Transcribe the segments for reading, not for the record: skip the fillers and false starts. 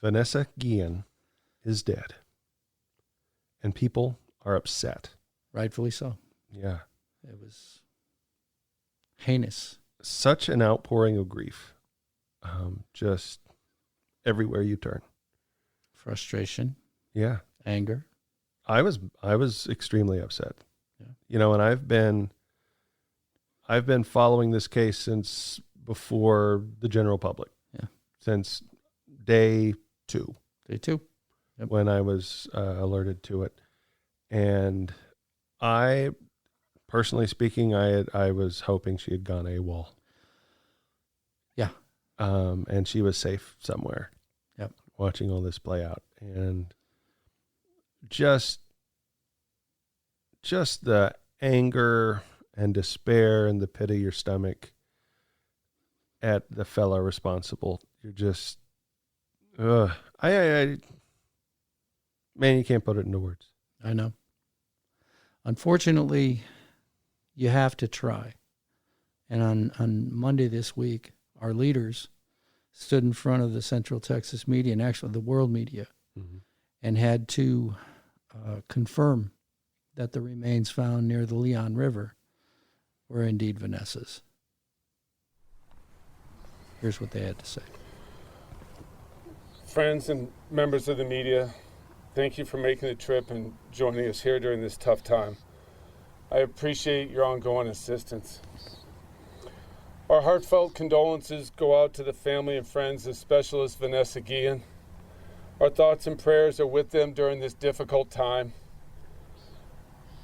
Vanessa Guillen is dead. And people are upset. Rightfully so. Yeah. It was heinous. Such an outpouring of grief. Just everywhere you turn. Frustration. Yeah. Anger. I was extremely upset. Yeah. You know, and I've been following this case since before the general public. Yeah. Since day 2. Day 2. Yep. When I was alerted to it. And I, personally speaking, I was hoping she had gone AWOL. Yeah. And she was safe somewhere. Yep. Watching all this play out. And just the anger and despair and the pit of your stomach at the fella responsible. You're just, man, you can't put it into words. I know. Unfortunately, you have to try. And on Monday this week, our leaders stood in front of the Central Texas media, and actually the world media, and had to confirm that the remains found near the Leon River were indeed Vanessa's. Here's what they had to say. Friends and members of the media, thank you for making the trip and joining us here during this tough time. I appreciate your ongoing assistance. Our heartfelt condolences go out to the family and friends of Specialist Vanessa Guillen. Our thoughts and prayers are with them during this difficult time.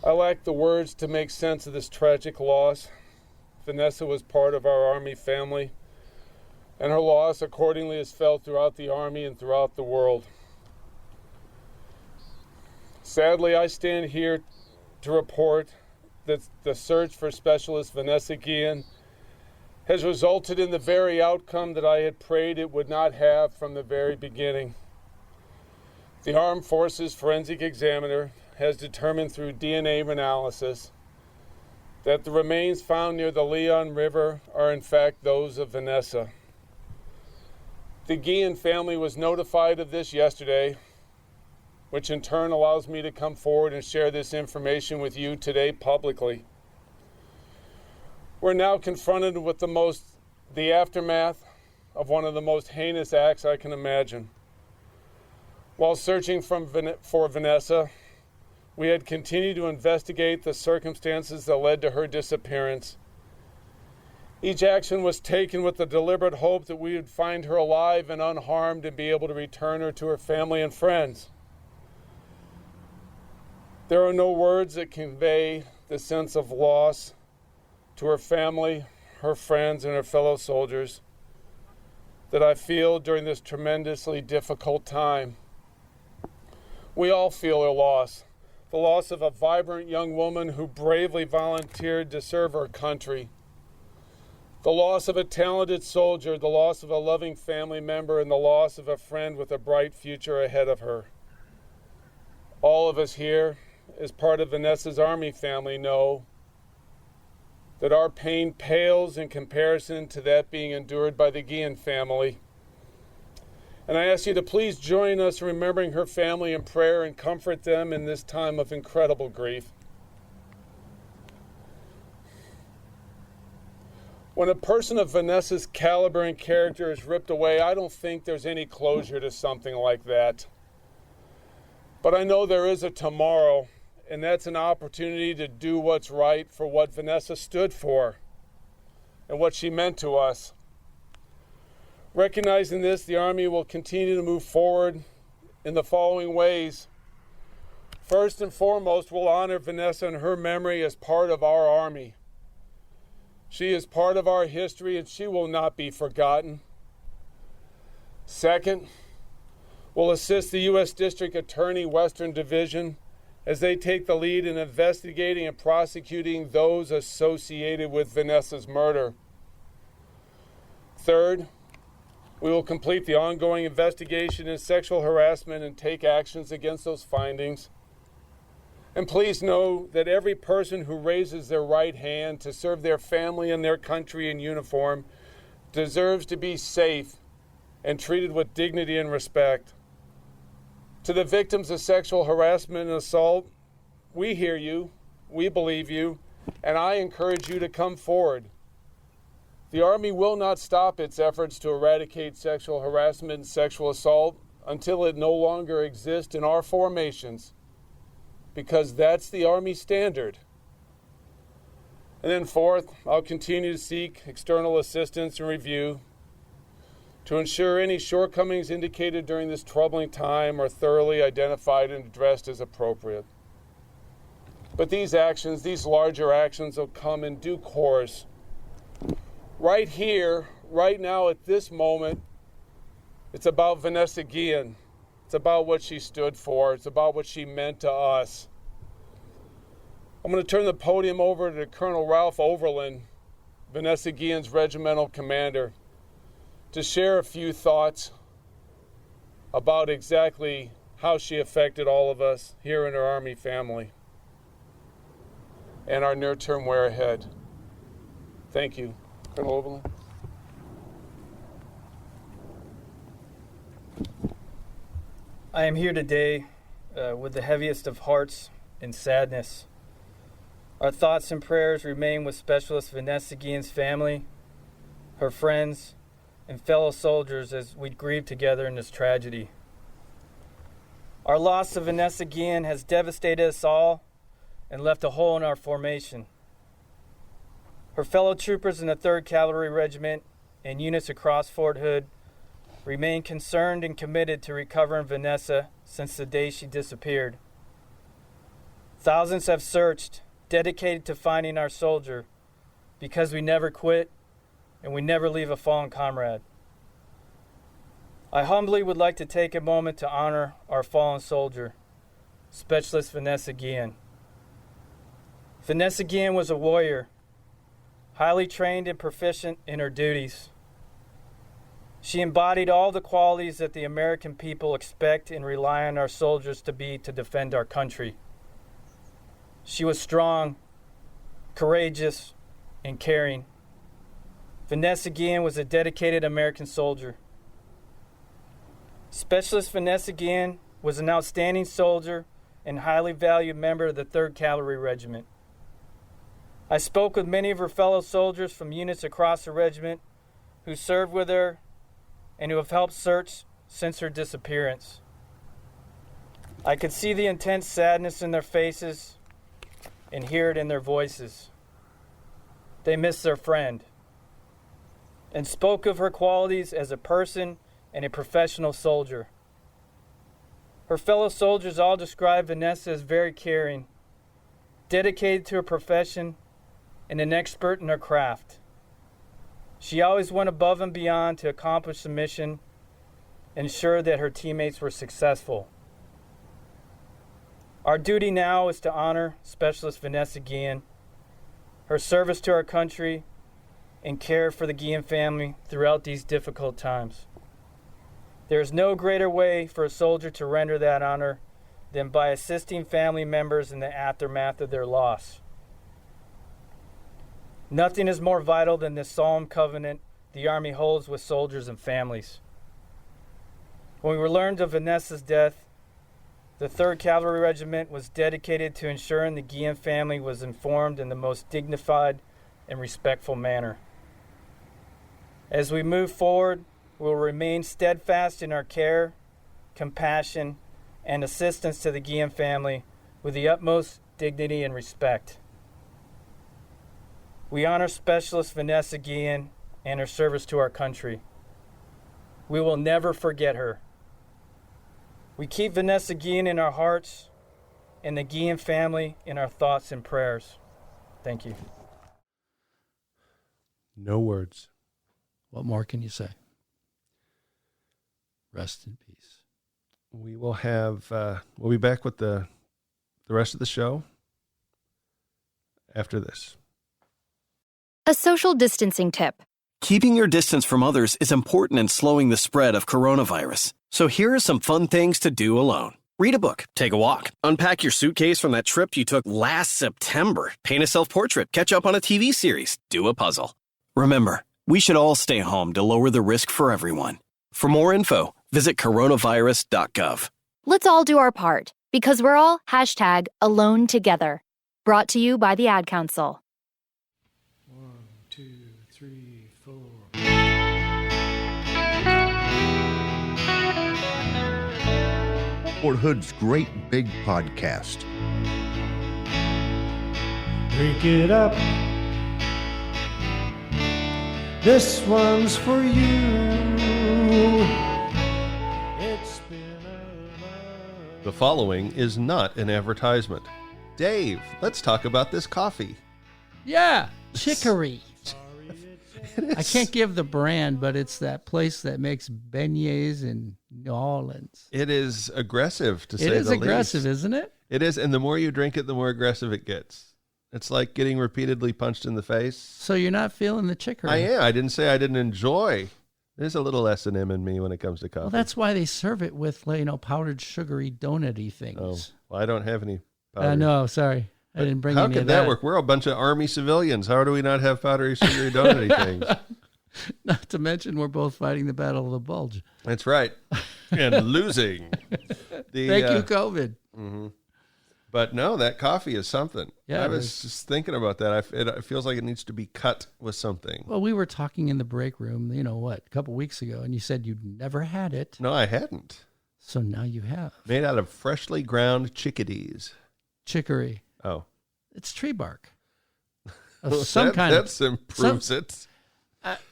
I lack the words to make sense of this tragic loss. Vanessa was part of our Army family, and her loss accordingly is felt throughout the Army and throughout the world. Sadly, I stand here to report that the search for Specialist Vanessa Guillen has resulted in the very outcome that I had prayed it would not have from the very beginning. The Armed Forces Forensic Examiner has determined through DNA analysis that the remains found near the Leon River are in fact those of Vanessa. The Guillen family was notified of this yesterday, which in turn allows me to come forward and share this information with you today publicly. We're now confronted with the aftermath of one of the most heinous acts I can imagine. While searching for Vanessa, we had continued to investigate the circumstances that led to her disappearance. Each action was taken with the deliberate hope that we would find her alive and unharmed and be able to return her to her family and friends. There are no words that convey the sense of loss to her family, her friends, and her fellow soldiers that I feel during this tremendously difficult time. We all feel her loss, the loss of a vibrant young woman who bravely volunteered to serve her country, the loss of a talented soldier, the loss of a loving family member, and the loss of a friend with a bright future ahead of her. All of us here, as part of Vanessa's Army family, know that our pain pales in comparison to that being endured by the Guillen family. And I ask you to please join us in remembering her family in prayer and comfort them in this time of incredible grief. When a person of Vanessa's caliber and character is ripped away, I don't think there's any closure to something like that. But I know there is a tomorrow, and that's an opportunity to do what's right for what Vanessa stood for and what she meant to us. Recognizing this, the Army will continue to move forward in the following ways. First and foremost, we'll honor Vanessa and her memory as part of our Army. She is part of our history, and she will not be forgotten. Second, we'll assist the U.S. District Attorney, Western Division, as they take the lead in investigating and prosecuting those associated with Vanessa's murder. Third, we will complete the ongoing investigation in sexual harassment and take actions against those findings. And please know that every person who raises their right hand to serve their family and their country in uniform deserves to be safe and treated with dignity and respect. To the victims of sexual harassment and assault, we hear you, we believe you, and I encourage you to come forward. The Army will not stop its efforts to eradicate sexual harassment and sexual assault until it no longer exists in our formations, because that's the Army standard. And then fourth, I'll continue to seek external assistance and review to ensure any shortcomings indicated during this troubling time are thoroughly identified and addressed as appropriate. But these actions, these larger actions, will come in due course. Right here, right now, at this moment, it's about Vanessa Guillen. It's about what she stood for. It's about what she meant to us. I'm going to turn the podium over to Colonel Ralph Overland, Vanessa Guillen's regimental commander, to share a few thoughts about exactly how she affected all of us here in our Army family and our near-term way ahead. Thank you. Colonel Overland. I am here today with the heaviest of hearts and sadness. Our thoughts and prayers remain with Specialist Vanessa Guillen's family, her friends, and fellow soldiers as we grieve together in this tragedy. Our loss of Vanessa Guillen has devastated us all and left a hole in our formation. Her fellow troopers in the 3rd Cavalry Regiment and units across Fort Hood remain concerned and committed to recovering Vanessa since the day she disappeared. Thousands have searched, dedicated to finding our soldier, because we never quit and we never leave a fallen comrade. I humbly would like to take a moment to honor our fallen soldier, Specialist Vanessa Guillen. Vanessa Guillen was a warrior, highly trained and proficient in her duties. She embodied all the qualities that the American people expect and rely on our soldiers to be to defend our country. She was strong, courageous, and caring. Vanessa Guillen was a dedicated American soldier. Specialist Vanessa Guillen was an outstanding soldier and highly valued member of the 3rd Cavalry Regiment. I spoke with many of her fellow soldiers from units across the regiment who served with her and who have helped search since her disappearance. I could see the intense sadness in their faces and hear it in their voices. They miss their friend and spoke of her qualities as a person and a professional soldier. Her fellow soldiers all described Vanessa as very caring, dedicated to her profession, and an expert in her craft. She always went above and beyond to accomplish the mission and ensure that her teammates were successful. Our duty now is to honor Specialist Vanessa Guillen, her service to our country, and care for the Guillen family throughout these difficult times. There is no greater way for a soldier to render that honor than by assisting family members in the aftermath of their loss. Nothing is more vital than this solemn covenant the Army holds with soldiers and families. When we learned of Vanessa's death, the 3rd Cavalry Regiment was dedicated to ensuring the Guillen family was informed in the most dignified and respectful manner. As we move forward, we will remain steadfast in our care, compassion, and assistance to the Guillen family with the utmost dignity and respect. We honor Specialist Vanessa Guillen and her service to our country. We will never forget her. We keep Vanessa Guillen in our hearts and the Guillen family in our thoughts and prayers. Thank you. No words. What more can you say? Rest in peace. We will have, we'll be back with the rest of the show after this. A social distancing tip. Keeping your distance from others is important in slowing the spread of coronavirus. So here are some fun things to do alone. Read a book, take a walk, unpack your suitcase from that trip you took last September, paint a self-portrait, catch up on a TV series, do a puzzle. Remember, we should all stay home to lower the risk for everyone. For more info, visit coronavirus.gov. Let's all do our part, because we're all #alone together. Brought to you by the Ad Council. 1, 2, 3, 4. Fort Hood's great big podcast. Drink it up. This one's for you. It's been The following is not an advertisement. Dave, let's talk about this coffee. Yeah, Chicory. I can't give the brand, but it's that place that makes beignets in New Orleans. It is aggressive, to say the It least. is aggressive, isn't it? It is, and the more you drink it, the more aggressive it gets. It's like getting repeatedly punched in the face. So you're not feeling the chicory. I am. I didn't say I didn't enjoy. There's a little S&M in me when it comes to coffee. Well, that's why they serve it with, powdered sugary donut-y things. Oh, well, I don't have any powder. No, sorry. I didn't bring How any could of that work? We're a bunch of Army civilians. How do we not have powdery, sugary, donut-y things? Not to mention we're both fighting the battle of the bulge. That's right. And losing. Thank you, COVID. Mm-hmm. But no, that coffee is something. Yeah, I was just thinking about that. It feels like it needs to be cut with something. Well, we were talking in the break room, a couple weeks ago, and you said you'd never had it. No, I hadn't. So now you have. Made out of freshly ground chickadees. Chicory. Oh. It's tree bark. Of some kind of. That improves it.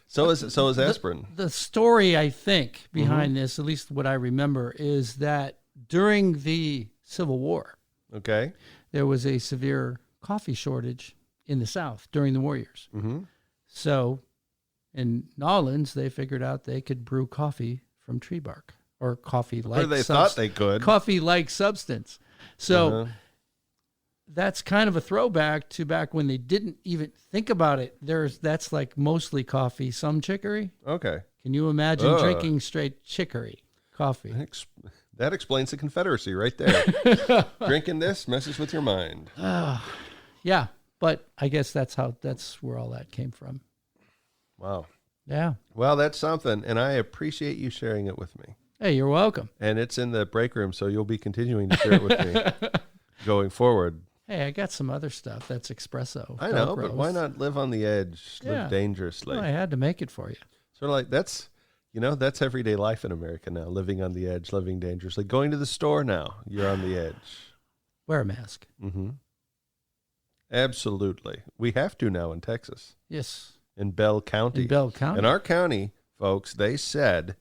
So is aspirin. The story, I think, behind this, at least what I remember, is that during the Civil War, okay, there was a severe coffee shortage in the South during the war years. Mm-hmm. So in New Orleans, they figured out they could brew coffee from tree bark or coffee-like. Or they thought they could. Coffee-like substance. So that's kind of a throwback to back when they didn't even think about it. That's like mostly coffee, some chicory. Okay. Can you imagine drinking straight chicory coffee? That explains the Confederacy right there. Drinking this messes with your mind. Yeah, but I guess that's where all that came from. Wow. Yeah. Well, that's something, and I appreciate you sharing it with me. Hey, you're welcome. And it's in the break room, so you'll be continuing to share it with me going forward. Hey, I got some other stuff that's espresso. I know, but why not live on the edge, live dangerously? Well, I had to make it for you. Sort of like that's everyday life in America now, living on the edge, living dangerously. Going to the store now, you're on the edge. Wear a mask. Mm-hmm. Absolutely. We have to now in Texas. Yes. In Bell County. In our county, folks, they said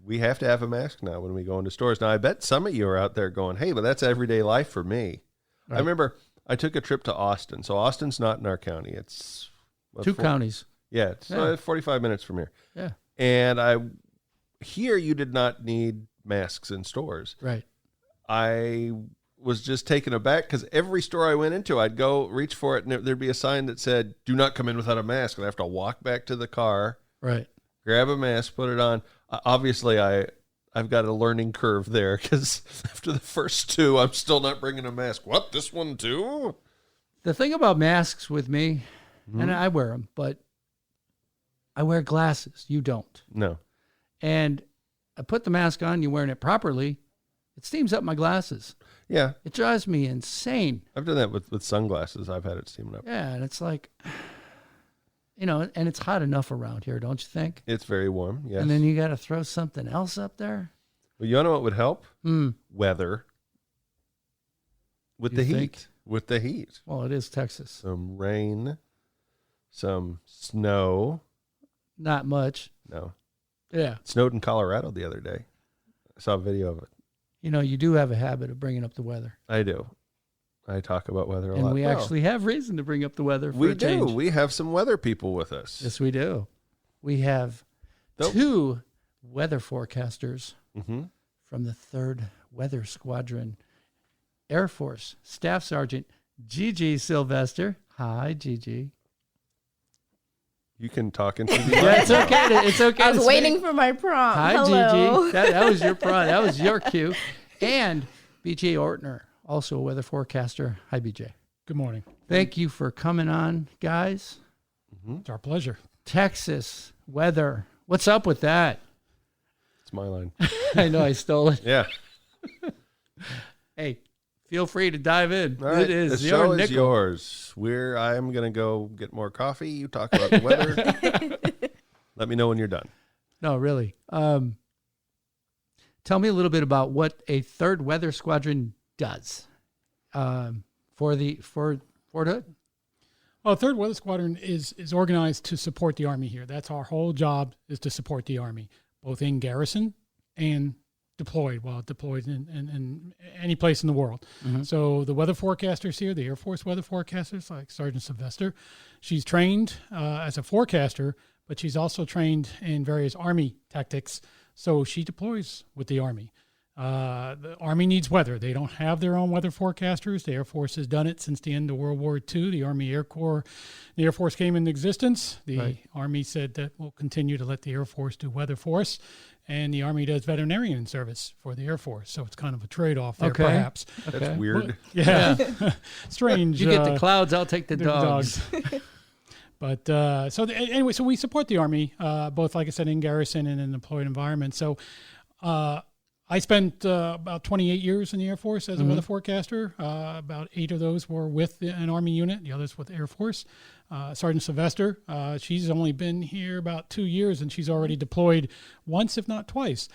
we have to have a mask now when we go into stores. Now, I bet some of you are out there going, hey, but that's everyday life for me. Right. I remember I took a trip to Austin. So Austin's not in our county. It's two counties. Yeah, it's 45 minutes from here. Yeah. And here you did not need masks in stores. Right. I was just taken aback because every store I went into, I'd go reach for it and there'd be a sign that said, do not come in without a mask. And I have to walk back to the car. Right. Grab a mask, put it on. Obviously, I've got a learning curve there because after the first two, I'm still not bringing a mask. What, this one too? The thing about masks with me, and I wear them, but I wear glasses. You don't. No. And I put the mask on, you're wearing it properly, it steams up my glasses. Yeah. It drives me insane. I've done that with sunglasses. I've had it steaming up. Yeah, and it's like, and it's hot enough around here, don't you think? It's very warm, yes. And then you got to throw something else up there. Well, you know what would help? Weather. With the heat. With the heat. Well, it is Texas. Some rain, some snow. Not much. No. Yeah. It snowed in Colorado the other day. I saw a video of it. You do have a habit of bringing up the weather. I do. I talk about weather a lot. And we actually have reason to bring up the weather for a change. We do. We have some weather people with us. Yes, we do. We have two weather forecasters from the 3rd Weather Squadron, Air Force Staff Sergeant Gigi Sylvester. Hi, Gigi. You can talk into the Yeah, it's okay. It's okay. I was waiting for my prompt. Hi, Hello. Gigi. That was your prompt. That was your cue. And BJ Ortner, also a weather forecaster. Hi, BJ. Good morning. Thank you for coming on, guys. It's our pleasure. Texas weather. What's up with that? my line. I know I stole it. Yeah. Hey, feel free to dive in. All right. It is the your show is nickel. yours. I'm going to go get more coffee. You talk about the weather. Let me know when you're done. No, really. Tell me a little bit about what a 3rd Weather Squadron does for Fort Hood. Well, 3rd Weather Squadron is organized to support the Army here. That's our whole job, is to support the Army, both in garrison and deployed in any place in the world. Mm-hmm. So the weather forecasters here, the Air Force weather forecasters, like Sergeant Sylvester, she's trained as a forecaster, but she's also trained in various Army tactics. So she deploys with the Army. The Army needs weather. They don't have their own weather forecasters. The Air Force has done it since the end of World War II. The Army Air Corps, the Air Force came into existence. The Army said that we'll continue to let the Air Force do weather for us. And the Army does veterinarian service for the Air Force. So it's kind of a trade-off there, perhaps. That's weird. Yeah. Strange. You get the clouds, I'll take the dogs. But anyway, so we support the Army, both, like I said, in garrison and in deployed environment. So I spent about 28 years in the Air Force as a weather forecaster. About 8 of those were with an Army unit, the others with the Air Force. Sergeant Sylvester, she's only been here about 2 years, and she's already deployed once, if not twice.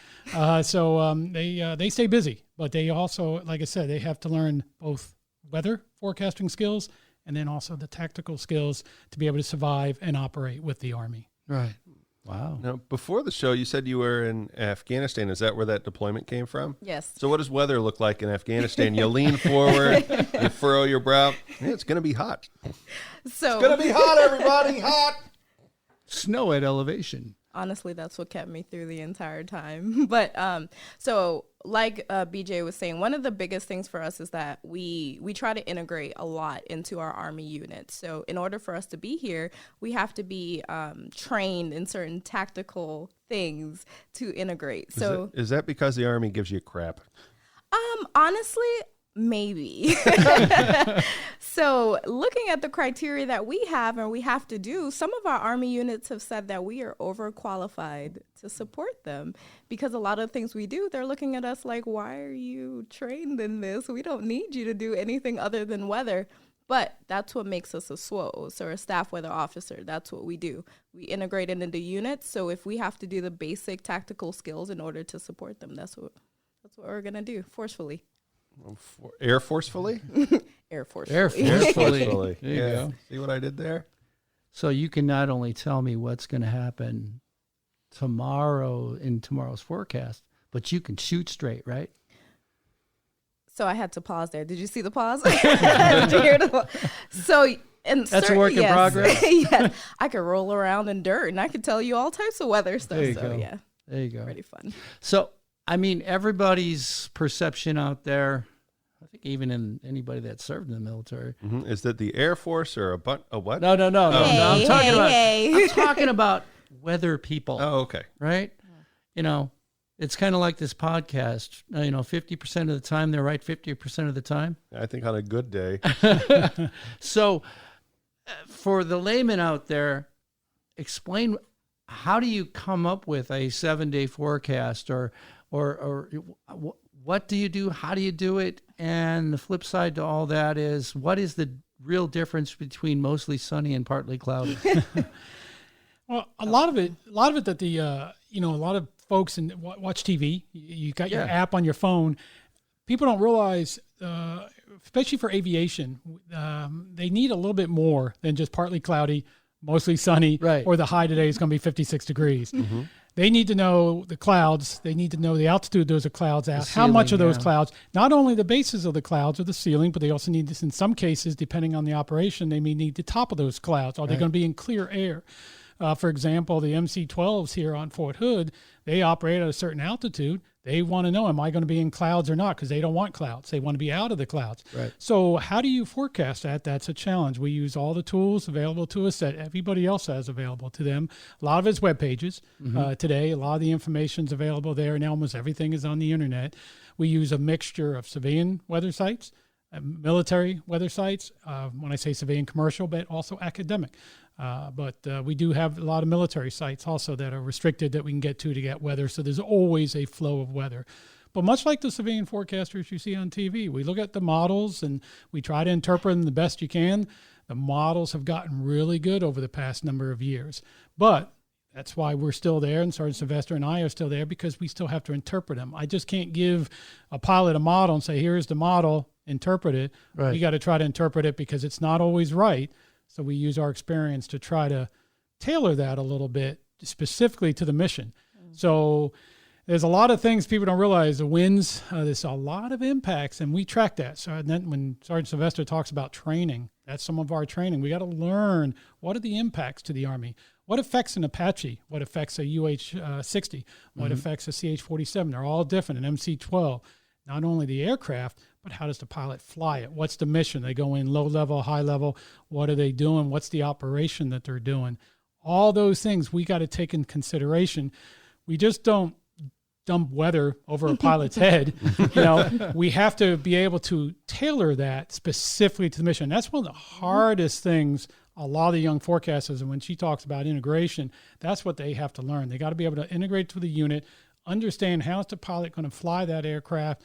So they stay busy, but they also, like I said, they have to learn both weather forecasting skills and then also the tactical skills to be able to survive and operate with the Army. Right. Wow. Now, before the show, you said you were in Afghanistan. Is that where that deployment came from? Yes. So what does weather look like in Afghanistan? You lean forward, you furrow your brow. Yeah, it's going to be hot. It's going to be hot, everybody. Hot. Snow at elevation. Honestly, that's what kept me through the entire time. But so like BJ was saying, one of the biggest things for us is that we try to integrate a lot into our Army units. So in order for us to be here, we have to be trained in certain tactical things to integrate. So is that because the Army gives you crap? Honestly, maybe. So looking at the criteria that we have and we have to do, some of our Army units have said that we are overqualified to support them because a lot of things we do, they're looking at us like, why are you trained in this? We don't need you to do anything other than weather. But that's what makes us a SWOs, or a staff weather officer. That's what we do. We integrate it into units. So if we have to do the basic tactical skills in order to support them, that's what we're going to do, forcefully. Air Forcefully? Air Force. Air Forcefully. There you go. See what I did there? So you can not only tell me what's going to happen tomorrow in tomorrow's forecast, but you can shoot straight, right? So I had to pause there. Did you see the pause? Did you hear the pause? So, and that's a work in progress. Yes, I could roll around in dirt and I could tell you all types of weather stuff. There you so go. Yeah, there you go. Pretty fun. So, I mean, everybody's perception out there, I think even in anybody that served in the military, is that the Air Force or a what? No. Hey, I'm talking about weather people. Oh, okay. Right? You know, it's kind of like this podcast. 50% of the time they're right, 50% of the time. I think on a good day. So, for the layman out there, explain, how do you come up with a 7-day forecast, or what do you do? How do you do it? And the flip side to all that is, what is the real difference between mostly sunny and partly cloudy? Well, a lot of it that the a lot of folks watch TV. You got your app on your phone. People don't realize, especially for aviation, they need a little bit more than just partly cloudy, mostly sunny, right, or the high today is going to be 56 degrees. Mm-hmm. They need to know the clouds. They need to know the altitude those clouds at, how much of those clouds, not only the bases of the clouds or the ceiling, but they also need this, in some cases, depending on the operation, they may need the top of those clouds. Are they going to be in clear air? For example, the MC-12s here on Fort Hood, they operate at a certain altitude. They want to know, am I going to be in clouds or not? Because they don't want clouds. They want to be out of the clouds. Right. So how do you forecast that? That's a challenge. We use all the tools available to us that everybody else has available to them. A lot of it's web pages today. A lot of the information's available there, and almost everything is on the internet. We use a mixture of civilian weather sites, military weather sites, when I say civilian, commercial, but also academic. But we do have a lot of military sites also that are restricted that we can get to get weather. So there's always a flow of weather. But much like the civilian forecasters you see on TV, we look at the models and we try to interpret them the best you can. The models have gotten really good over the past number of years. But that's why we're still there, and Sergeant Sylvester and I are still there, because we still have to interpret them. I just can't give a pilot a model and say, here's the model, interpret it. Right. We got to try to interpret it because it's not always right. So we use our experience to try to tailor that a little bit specifically to the mission. So there's a lot of things people don't realize. The winds, there's a lot of impacts, and we track that. So then when Sergeant Sylvester talks about training, that's some of our training. We got to learn what are the impacts to the Army. What affects an Apache? What affects a UH-60? What affects a CH-47? They're all different, an MC-12. Not only the aircraft, but how does the pilot fly it? What's the mission? They go in low level, high level. What are they doing? What's the operation that they're doing? All those things we got to take in consideration. We just don't dump weather over a pilot's head. We have to be able to tailor that specifically to the mission. That's one of the hardest things a lot of the young forecasters, and when she talks about integration, that's what they have to learn. They got to be able to integrate to the unit, understand how's the pilot going to fly that aircraft,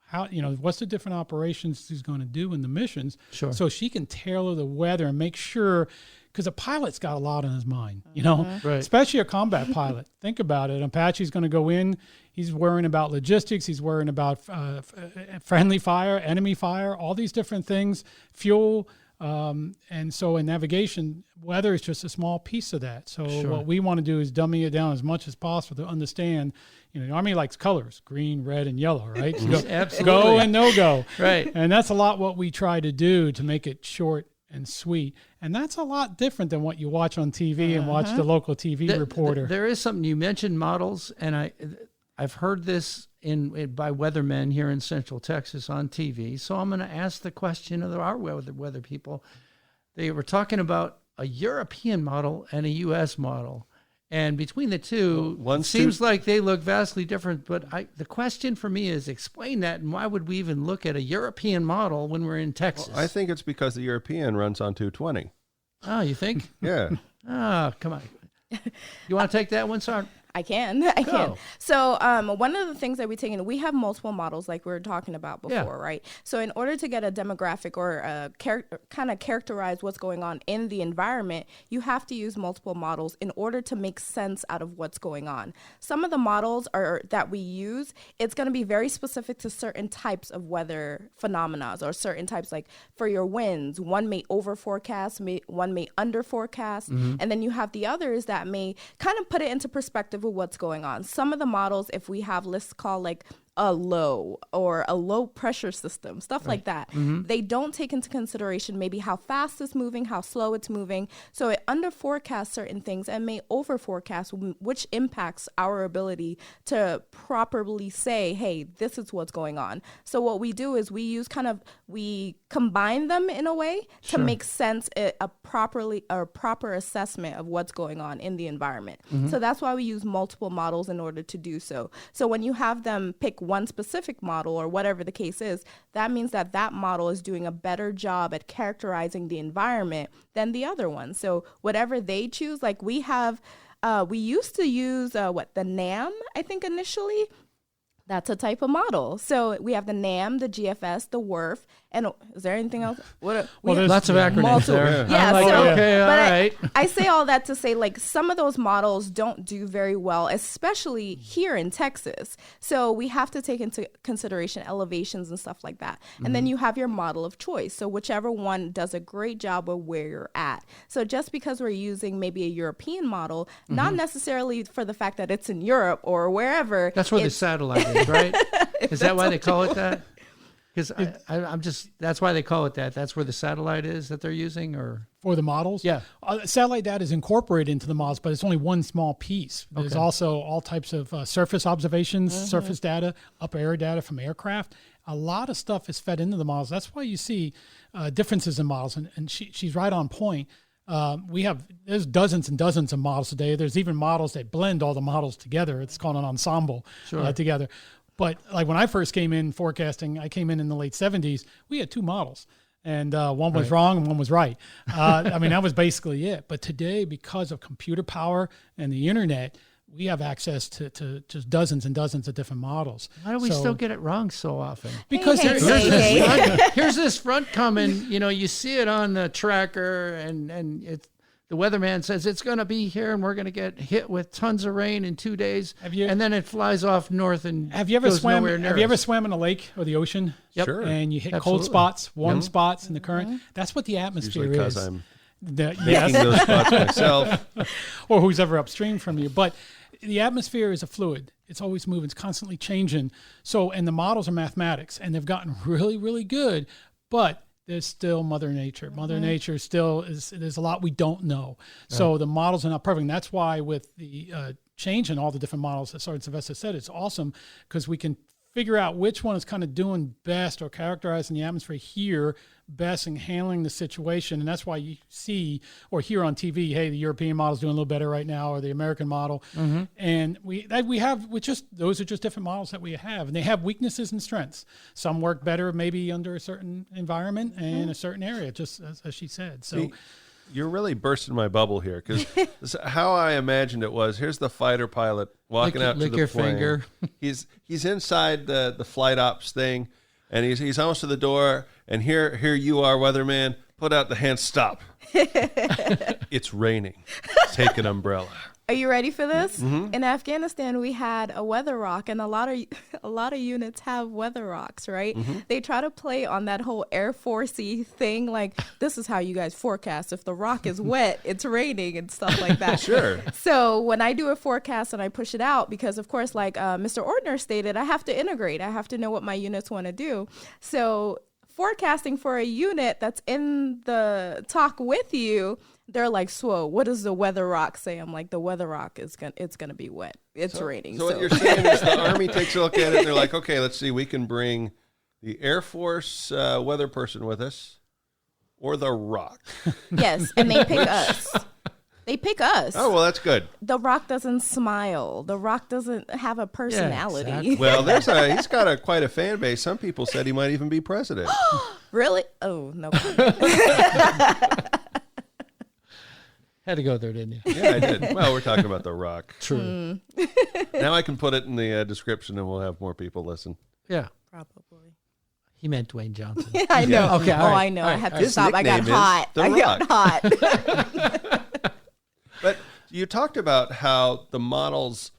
how, what's the different operations he's going to do in the missions. Sure. So she can tailor the weather and make sure, because a pilot's got a lot on his mind, Right. especially a combat pilot. Think about it. Apache's going to go in. He's worrying about logistics. He's worrying about friendly fire, enemy fire, all these different things, fuel. And so in navigation, weather is just a small piece of that. So what we want to do is dummy it down as much as possible to understand, the Army likes colors, green, red, and yellow, right? So Absolutely. Go and no go. Right. And that's a lot what we try to do to make it short and sweet. And that's a lot different than what you watch on TV and watch the local TV reporter. There is something, you mentioned models, and I've heard this by weathermen here in Central Texas on TV. So I'm going to ask the question of our weather people. They were talking about a European model and a U.S. model. And between the two, it seems like they look vastly different. But the question for me is, explain that, and why would we even look at a European model when we're in Texas? Well, I think it's because the European runs on 220. Oh, you think? Yeah. Come on. You want to take that one, Sergeant? I can. So one of the things that we have multiple models like we were talking about before, right? So in order to get a demographic or kind of characterize what's going on in the environment, you have to use multiple models in order to make sense out of what's going on. Some of the models that we use, it's going to be very specific to certain types of weather phenomena or certain types, like for your winds, one may over forecast, one may under forecast, and then you have the others that may kind of put it into perspective of what's going on. Some of the models, if we have lists called like a low or a low pressure system, stuff like that, they don't take into consideration maybe how fast it's moving, how slow it's moving. So it under forecasts certain things and may over forecast, which impacts our ability to properly say, hey, this is what's going on. So what we do is we combine them in a way to make sense, a proper assessment of what's going on in the environment. So that's why we use multiple models in order to do so. So when you have them pick one specific model or whatever the case is, that means that model is doing a better job at characterizing the environment than the other one. So whatever they choose, like we used to use the NAM, I think initially. That's a type of model. So we have the NAM, the GFS, the WRF, and is there anything else? There's lots of acronyms there. Yeah. I say all that to say, like, some of those models don't do very well, especially here in Texas. So we have to take into consideration elevations and stuff like that. And then you have your model of choice. So whichever one does a great job of where you're at. So just because we're using maybe a European model, not necessarily for the fact that it's in Europe or wherever. That's where the satellite is, right? Is that why they call it that? Because that's why they call it that. That's where the satellite is that they're using, or for the models. Yeah, satellite data is incorporated into the models, but it's only one small piece. There's also all types of surface observations, surface data, up air data from aircraft. A lot of stuff is fed into the models. That's why you see differences in models, and she's right on point. There's dozens and dozens of models today. There's even models that blend all the models together. It's called an ensemble together. But like when I first came in forecasting, I came in the late 70s, we had two models. and one was wrong and one was right. I mean, that was basically it. But today, because of computer power and the internet, we have access to just dozens and dozens of different models. Why do we still get it wrong so often? Because here's this front coming. You see it on the tracker, and the weatherman says it's going to be here, and we're going to get hit with tons of rain in 2 days. And then it flies off north and have you ever goes swam? nowhere near Have you ever us. swam in a lake or the ocean? Yep. Sure. And you hit Absolutely. cold spots, warm spots in the current. That's what the atmosphere Usually is. because I'm Yes. making those spots myself. Or who's ever upstream from you. But the atmosphere is a fluid. It's always moving. It's constantly changing. So, and the models are mathematics, and they've gotten really, really good. But there's still Mother Nature. Mother Nature still there's a lot we don't know. So the models are not perfect. And that's why with the change in all the different models, as Sergeant Sylvester said, it's awesome because we can figure out which one is kind of doing best or characterizing the atmosphere here best and handling the situation. And that's why you see or hear on TV, hey, the European model's doing a little better right now, or the American model. And those are just different models that we have, and they have weaknesses and strengths. Some work better maybe under a certain environment and a certain area, just as she said. So you're really bursting my bubble here, because how I imagined it was, here's the fighter pilot walking out to the your plane. finger. He's inside the flight ops thing, and he's almost to the door, and here you are, weatherman, put out the hand, stop. It's raining. Take an umbrella. Are you ready for this? In Afghanistan, we had a weather rock, and a lot of units have weather rocks, right? They try to play on that whole Air Force-y thing, like, this is how you guys forecast. If the rock is wet, it's raining and stuff like that. Sure. So when I do a forecast and I push it out, because of course, like Mr. Ortner stated, I have to integrate. I have to know what my units want to do. So forecasting for a unit that's in the talk with you, they're like, "Swole, what does the weather rock say?" I'm like, "The weather rock it's gonna be wet. It's raining." So what you're saying is the Army takes a look at it and they're like, "Okay, let's see. We can bring the Air Force weather person with us, or the Rock." Yes, and they pick us. They pick us. Oh, well, that's good. The Rock doesn't smile. The Rock doesn't have a personality. Yeah, exactly. Well, he's got quite a fan base. Some people said he might even be president. Really? Oh, no. Had to go there, didn't you? Yeah, I did. Well, we're talking about the Rock. True. Now I can put it in the description, and we'll have more people listen. Yeah. Probably. He meant Dwayne Johnson. Yeah, I know. Yeah. Okay. I know. I had to His stop. I got nickname is hot. The I Rock. got hot. But you talked about how the models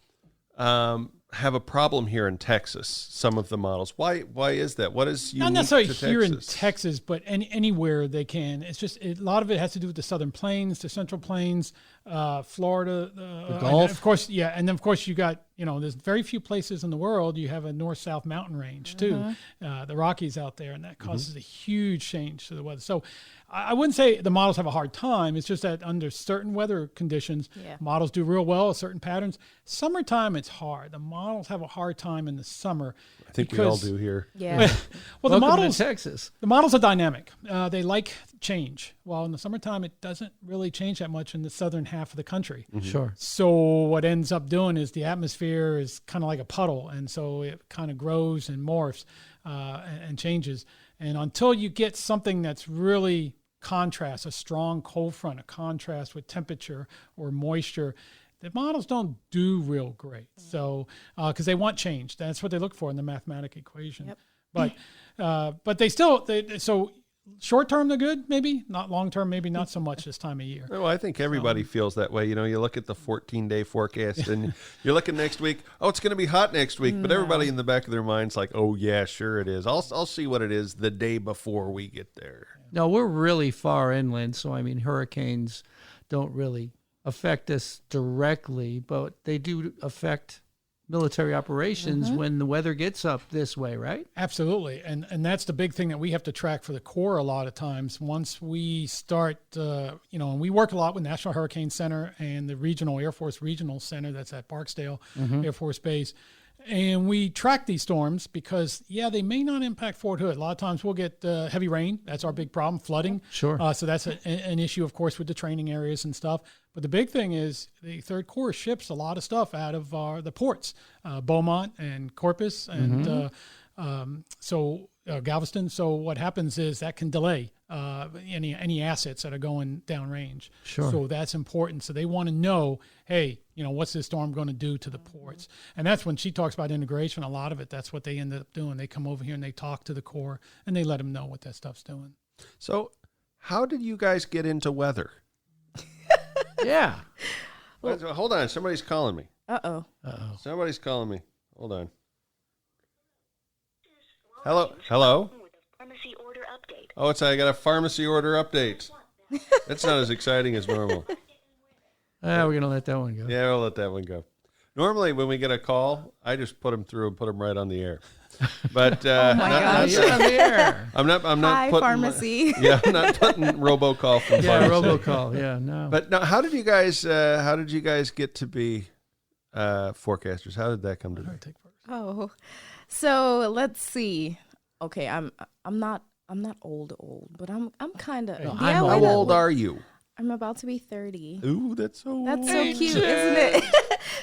have a problem here in Texas. Some of the models. Why is that? What is unique not necessarily to here in Texas? Texas, but anywhere they can. It's just a lot of it has to do with the Southern Plains, the Central Plains, Florida, the Gulf. of course, yeah, and then of course you got there's very few places in the world you have a north-south mountain range too, the Rockies out there, and that causes a huge change to the weather. So I wouldn't say the models have a hard time. It's just that under certain weather conditions, models do real well at certain patterns. Summertime, it's hard. The models have a hard time in the summer. I think we all do here. Yeah. Well, the Welcome models, to Texas. the models are dynamic. They like change. While in the summertime, it doesn't really change that much in the southern half of the country. Sure. So what ends up doing is the atmosphere is kind of like a puddle, and so it kind of grows and morphs and changes. And until you get something that's really contrast, a strong cold front, a contrast with temperature or moisture, the models don't do real great. So because they want change, that's what they look for in the mathematic equation. But they still so short term they're good, maybe not long term, maybe not so much this time of year. Well, I think everybody feels that way. You look at the 14-day forecast and you're looking next week. Oh, it's going to be hot next week. But everybody in the back of their mind's like, oh, yeah, sure it is. I'll see what it is the day before we get there. No, we're really far inland, so I mean, hurricanes don't really affect us directly, but they do affect military operations when the weather gets up this way, right? Absolutely. And that's the big thing that we have to track for the Corps a lot of times. Once we start, and we work a lot with National Hurricane Center and the Regional Air Force Regional Center that's at Barksdale Air Force Base. And we track these storms because, they may not impact Fort Hood. A lot of times we'll get heavy rain. That's our big problem, flooding. Sure. So that's an issue, of course, with the training areas and stuff. But the big thing is the Third Corps ships a lot of stuff out of the ports, Beaumont and Corpus and Galveston. So what happens is that can delay any assets that are going downrange. Sure. So that's important. So they want to know, hey, what's this storm going to do to the ports? And that's when she talks about integration. A lot of it, that's what they end up doing. They come over here and they talk to the Corps and they let them know what that stuff's doing. So how did you guys get into weather? Yeah. Well, hold on. Somebody's calling me. Uh-oh. Somebody's calling me. Hold on. Hello? Pharmacy order update. Oh, I got a pharmacy order update. That's not as exciting as normal. We're going to let that one go. Yeah, we'll let that one go. Normally, when we get a call, I just put them through and put them right on the air. But oh my gosh, you're on the air. I'm not Hi, putting pharmacy. I'm not putting robocall from pharmacy. Robocall. Yeah, no. But now, how did you guys get to be forecasters? How did that come to be? Oh, so let's see. Okay, I'm not old, but I'm kind of. How old are you? I'm about to be 30. Ooh, that's so cute, isn't it?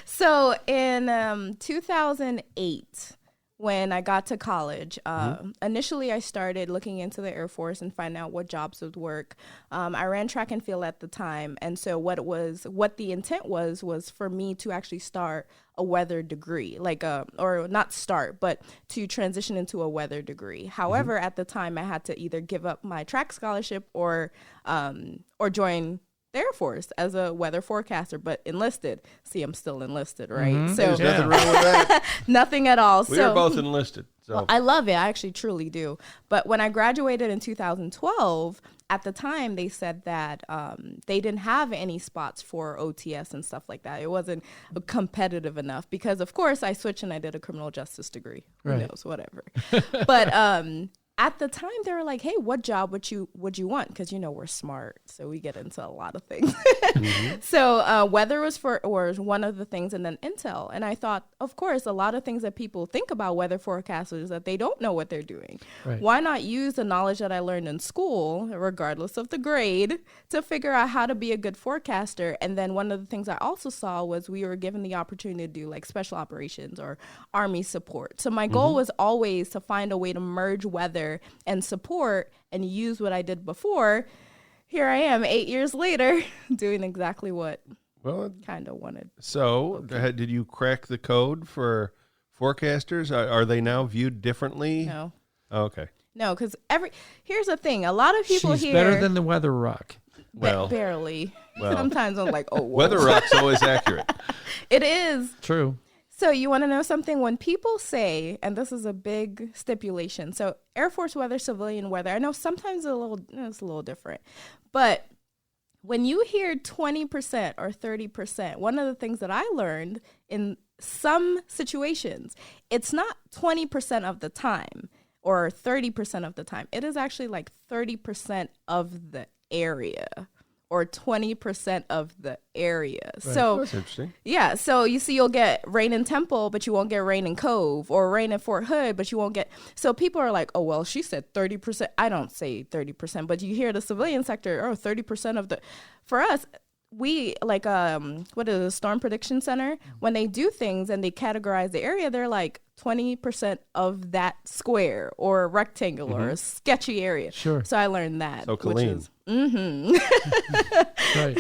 So in 2008, when I got to college, initially I started looking into the Air Force and finding out what jobs would work. I ran track and field at the time, and so what the intent was for me to actually start a weather degree, or not start, but to transition into a weather degree. However, at the time I had to either give up my track scholarship or join the Air Force as a weather forecaster, but enlisted. See, I'm still enlisted, right? Mm-hmm. So there's nothing wrong with that. Nothing at all. We were both enlisted. So well, I love it. I actually truly do. But when I graduated in 2012, at the time they said that they didn't have any spots for OTS and stuff like that. It wasn't competitive enough because, of course, I switched and I did a criminal justice degree. Right. Who knows, whatever. But at the time, they were like, hey, what job would you want? Because, we're smart, so we get into a lot of things. So weather was one of the things, and then intel. And I thought, of course, a lot of things that people think about weather forecasters that they don't know what they're doing. Right. Why not use the knowledge that I learned in school, regardless of the grade, to figure out how to be a good forecaster? And then one of the things I also saw was we were given the opportunity to do like special operations or Army support. So my goal was always to find a way to merge weather and support and use what I did before. Here I am 8 years later doing exactly what kind of wanted. So did you crack the code for forecasters? Are they now viewed differently? No. Oh, okay. No, because here's the thing. A lot of people She's better than the Weather Rock. Well, barely. Well, sometimes I'm like, oh, whoa. Weather Rock's always accurate. It is. True. So you want to know something? When people say, and this is a big stipulation, so Air Force weather, civilian weather, I know sometimes it's a little different, but when you hear 20% or 30%, one of the things that I learned in some situations, it's not 20% of the time or 30% of the time. It is actually like 30% of the area. Or 20% of the area. Right. So that's interesting. Yeah. So you see, you'll get rain in Temple, but you won't get rain in Cove, or rain in Fort Hood, but you won't get. So people are like, oh, well, she said 30%. I don't say 30%, but you hear the civilian sector, 30% of the. For us, we what is the Storm Prediction Center? When they do things and they categorize the area, they're like 20% of that square or rectangle or a sketchy area. Sure. So I learned that. So Colleen. Right.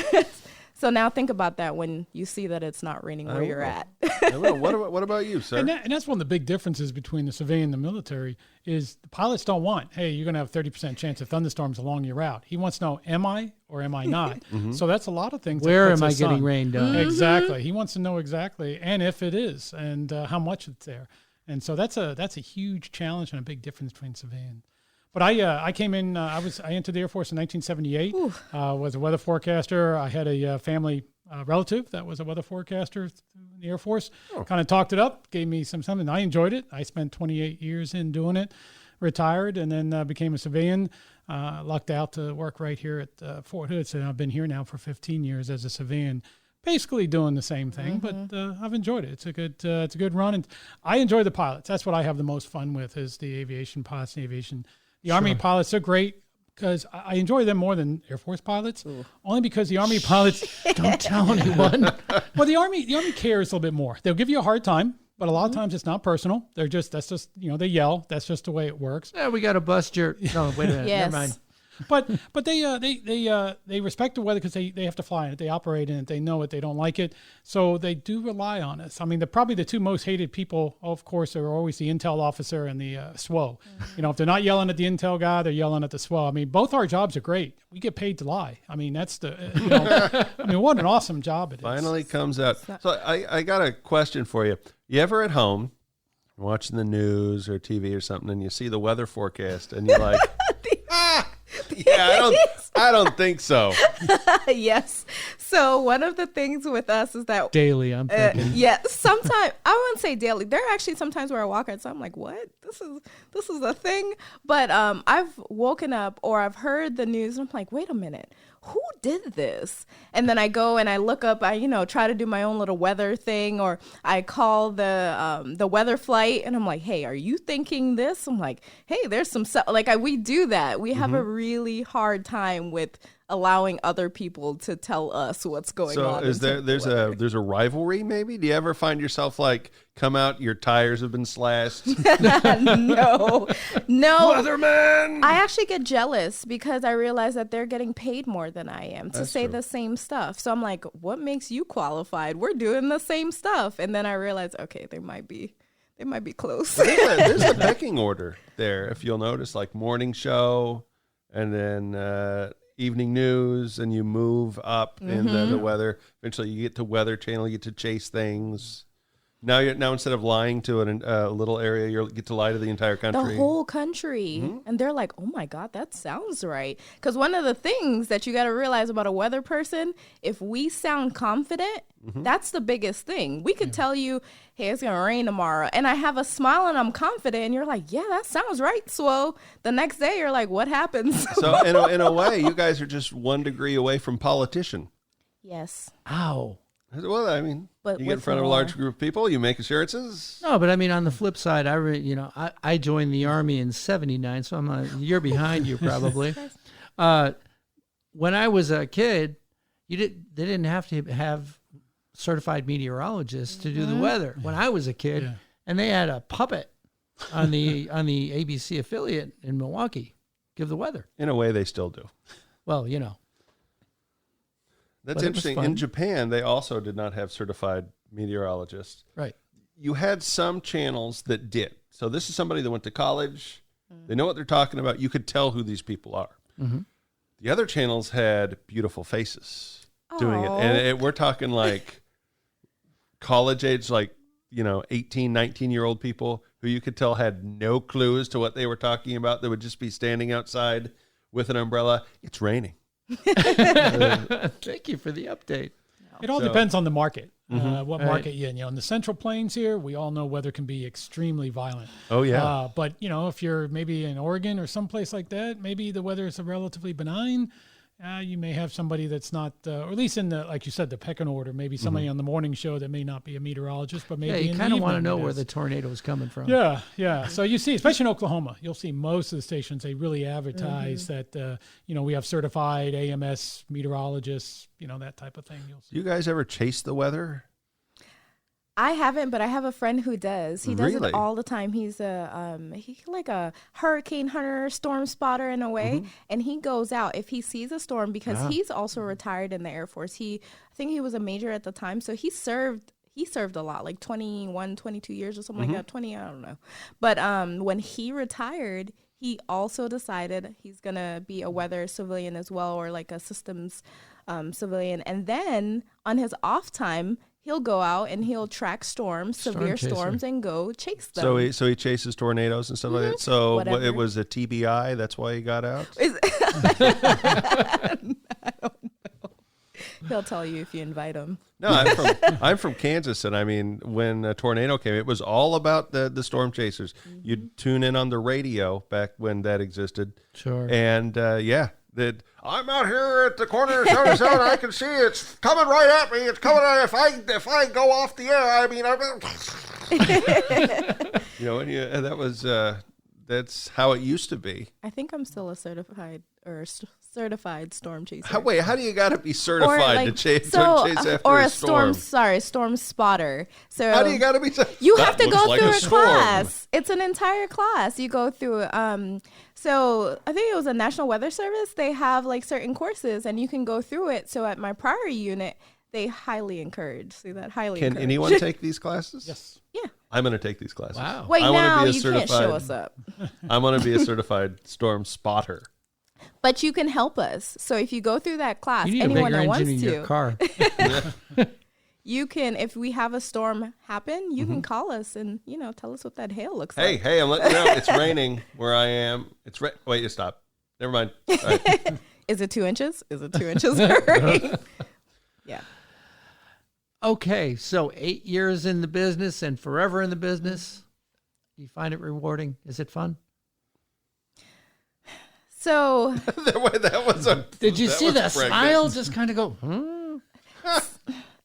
So now think about that when you see that it's not raining where you're at. What about you, sir? And that's one of the big differences between the civilian and the military is the pilots don't want, hey, you're going to have 30% chance of thunderstorms along your route. He wants to know, am I or am I not? So that's a lot of things. Where am I getting rained on? Exactly. He wants to know exactly, and if it is, and how much it's there. And so that's a huge challenge and a big difference between civilian. But I came in. I entered the Air Force in 1978. Was a weather forecaster. I had a family relative that was a weather forecaster in the Air Force. Kind of talked it up, gave me something. I enjoyed it. I spent 28 years in doing it. Retired and then became a civilian. Lucked out to work right here at Fort Hood. So I've been here now for 15 years as a civilian. Basically doing the same thing, but I've enjoyed it. It's a good run, and I enjoy the pilots. That's what I have the most fun with is the aviation pilots, the Army pilots are great because I enjoy them more than Air Force pilots. Only because the Army pilots don't tell anyone. Well, the Army cares a little bit more. They'll give you a hard time. but a lot of times it's not personal. That's just, they yell. That's just the way it works. Yeah, we got to bust your. No, wait a minute. Yes. Never mind. But they respect the weather because they have to fly in it. They operate in it. They know it. They don't like it. So they do rely on us. I mean, probably the two most hated people, of course, are always the intel officer and the SWO. If they're not yelling at the intel guy, they're yelling at the SWO. I mean, both our jobs are great. We get paid to lie. I mean, that's what an awesome job it is. Finally comes out. So I got a question for you. You ever at home watching the news or TV or something and you see the weather forecast and you're like, yeah, I don't think so. Yes. So one of the things with us is that daily, I'm thinking. Sometimes I wouldn't say daily. There are actually sometimes where I walk outside, I'm like, what? This is a thing. But I've woken up or I've heard the news and I'm like, wait a minute. Who did this? And then I go and I look up, I try to do my own little weather thing, or I call the weather flight and I'm like, hey, are you thinking this? I'm like, hey, there's some stuff. Like we do that. We have a really hard time with allowing other people to tell us what's going on. So is there's a rivalry maybe? Do you ever find yourself like come out, your tires have been slashed? No. Weatherman! I actually get jealous because I realize that they're getting paid more than I am to say the same stuff. So I'm like, what makes you qualified? We're doing the same stuff. And then I realize, okay, they might be close. There's a pecking order there, if you'll notice, like morning show and then evening news, and you move up in the weather. Eventually you get to Weather Channel, you get to chase things. Now instead of lying to a little area, you get to lie to the entire country. The whole country. And they're like, oh my God, that sounds right. Because one of the things that you got to realize about a weather person, if we sound confident, that's the biggest thing. We could tell you, hey, it's going to rain tomorrow. And I have a smile and I'm confident. And you're like, yeah, that sounds right. So the next day you're like, what happens? So in a way, you guys are just 1 degree away from politician. Yes. Ow. Well, I mean, but you get in front of a large group of people, you make assurances. No, but I mean, on the flip side, I joined the Army in '79, so I'm a year behind you probably. When I was a kid, they didn't have to have certified meteorologists to do the weather. When I was a kid, and they had a puppet on the ABC affiliate in Milwaukee give the weather. In a way, they still do. Well, That's interesting. In Japan, they also did not have certified meteorologists. Right. You had some channels that did. So this is somebody that went to college. They know what they're talking about. You could tell who these people are. The other channels had beautiful faces doing it. And we're talking like college age, like, 18, 19-year-old people who you could tell had no clue as to what they were talking about. They would just be standing outside with an umbrella. It's raining. Thank you for the update. It all depends on the market. What market you're in. In the Central Plains here, we all know weather can be extremely violent. Oh, yeah. But, if you're maybe in Oregon or someplace like that, maybe the weather is relatively benign. You may have somebody that's not, or at least in the, like you said, the pecking order, maybe somebody on the morning show that may not be a meteorologist, but maybe you kind of want to know where the tornado is coming from. Yeah. So you see, especially in Oklahoma, you'll see most of the stations, they really advertise that, we have certified AMS meteorologists, that type of thing. You'll see. Do you guys ever chase the weather? I haven't, but I have a friend who does. He does Really? it all the time. He's like a hurricane hunter, storm spotter in a way, and he goes out if he sees a storm because he's also retired in the Air Force. I think he was a major at the time, so he served a lot, like 21, 22 years or something like that, 20, I don't know. But when he retired, he also decided he's going to be a weather civilian as well, or like a systems civilian. And then on his off time, he'll go out and he'll track severe storms, and go chase them. So he chases tornadoes and stuff like that. So it was a TBI. That's why he got out. I don't know. He'll tell you if you invite him. No, I'm from Kansas, and I mean, when a tornado came, it was all about the storm chasers. You'd tune in on the radio back when that existed. Sure. And that I'm out here at the corner of so and I can see it's coming right at me. It's coming. If I go off the air, I mean, that's how it used to be. I think I'm still a certified or Certified storm chaser. How do you got to be certified to chase after or a storm? Storm spotter. So how do you got to be? You have to go through a class. It's an entire class. You go through. So I think it was a National Weather Service. They have like certain courses, and you can go through it. So at my prior unit, they highly encourage. See that highly. Can anyone take these classes? Yes. Yeah. I'm going to take these classes. Wow. Wait, now you can't show us up. I'm going to be a certified storm spotter. But you can help us. So if you go through that class, you need anyone a bigger that wants engine in your car. You can, if we have a storm happen, you can call us and, tell us what that hail looks like. Hey, I'm letting you know it's raining where I am. It's wait, you stop. Never mind. All right. Is it 2 inches? Is it 2 inches? Yeah. Okay, so 8 years in the business and forever in the business. Do you find it rewarding? Is it fun? So that was Did you see that smile just kind of go,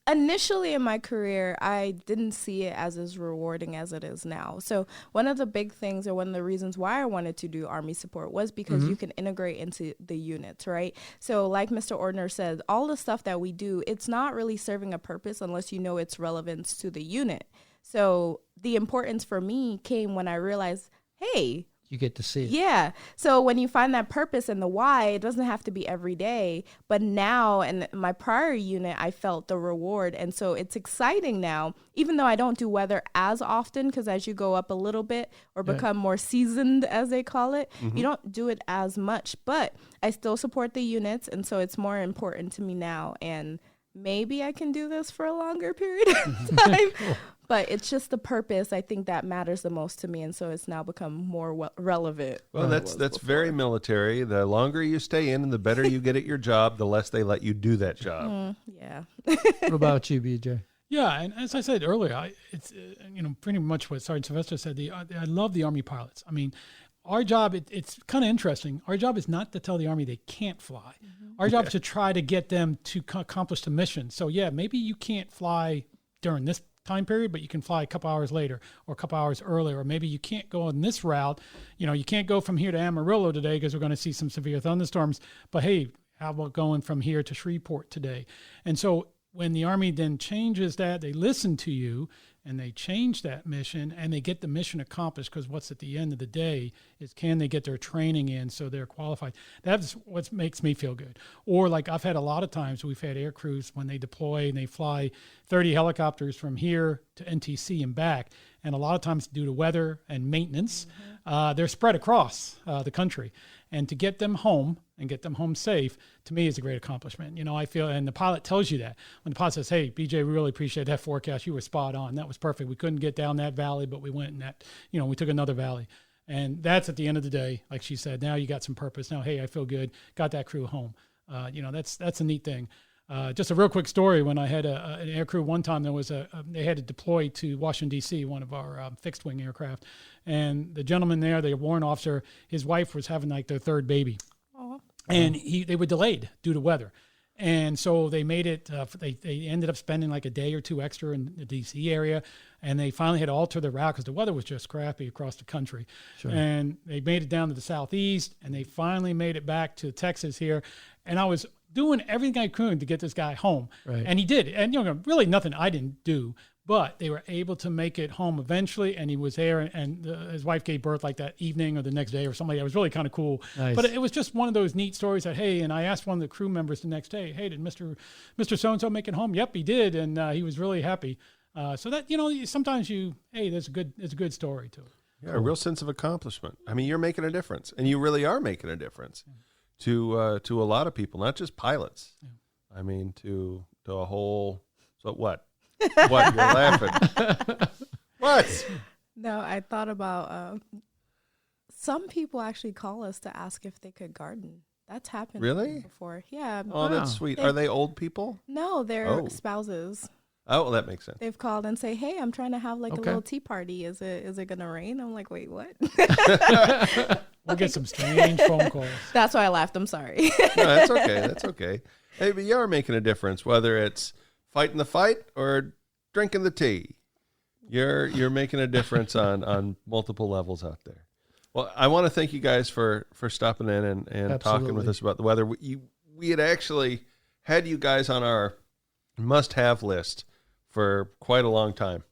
Initially in my career, I didn't see it as rewarding as it is now. So one of the big things, or one of the reasons why I wanted to do Army support, was because you can integrate into the units, right? So like Mr. Ordner said, all the stuff that we do, it's not really serving a purpose unless you know its relevance to the unit. So the importance for me came when I realized, hey, you get to see it. Yeah. So when you find that purpose and the why, it doesn't have to be every day. But now, in my prior unit, I felt the reward. And so it's exciting now, even though I don't do weather as often, because as you go up a little bit or become more seasoned, as they call it, you don't do it as much. But I still support the units. And so it's more important to me now. And maybe I can do this for a longer period of time. But it's just the purpose, I think, that matters the most to me. And so it's now become more relevant. Well, that's very military. The longer you stay in and the better you get at your job, the less they let you do that job. Yeah. What about you, BJ? Yeah, and as I said earlier, it's pretty much what Sergeant Sylvester said. I love the Army pilots. I mean, our job, it's kind of interesting. Our job is not to tell the Army they can't fly. Our job is to try to get them to accomplish the mission. So, yeah, maybe you can't fly during this time period, but you can fly a couple hours later or a couple hours earlier, or maybe you can't go on this route. You can't go from here to Amarillo today because we're going to see some severe thunderstorms, but hey, how about going from here to Shreveport today? And so when the Army then changes that, they listen to you and they change that mission and they get the mission accomplished, because what's at the end of the day is, can they get their training in so they're qualified? That's what makes me feel good. Or like I've had a lot of times, we've had air crews when they deploy and they fly 30 helicopters from here to NTC and back. And a lot of times due to weather and maintenance, they're spread across the country. And to get them home and get them home safe, to me, is a great accomplishment. I feel, and the pilot tells you that. When the pilot says, hey, BJ, we really appreciate that forecast. You were spot on. That was perfect. We couldn't get down that valley, but we went in that, we took another valley. And that's at the end of the day, like she said, now you got some purpose. Now, hey, I feel good. Got that crew home. That's a neat thing. Just a real quick story. When I had an air crew one time, they had to deploy to Washington, D.C., one of our fixed wing aircraft. And the gentleman there, the warrant officer, his wife was having like their third baby. Aww. And they were delayed due to weather. And so they made it, they ended up spending like a day or two extra in the D.C. area. And they finally had to alter the route because the weather was just crappy across the country. Sure. And they made it down to the southeast, and they finally made it back to Texas here. And I was doing everything I could to get this guy home. Right. And he did. And, really nothing I didn't do. But they were able to make it home eventually, and he was there, and his wife gave birth like that evening or the next day or something. It was really kind of cool. Nice. But it was just one of those neat stories that, hey, and I asked one of the crew members the next day, hey, did Mr. So-and-so make it home? Yep, he did, and he was really happy. So that, sometimes there's a good story to it. Yeah, cool. A real sense of accomplishment. I mean, you're making a difference, and you really are making a difference to a lot of people, not just pilots. Yeah. I mean, to a whole, so what? What? You're laughing. What? No, I thought about some people actually call us to ask if they could garden. That's happened before. Yeah. Oh, that's sweet. Are they old people? No, they're spouses. Oh, well, that makes sense. They've called and say, hey, I'm trying to have like a little tea party. Is it going to rain? I'm like, wait, what? We'll get some strange phone calls. That's why I laughed. I'm sorry. No, that's okay. That's okay. Hey, but you are making a difference, whether it's fighting the fight or drinking the tea. You're making a difference on multiple levels out there. Well, I want to thank you guys for stopping in and talking with us about the weather. We had actually had you guys on our must-have list for quite a long time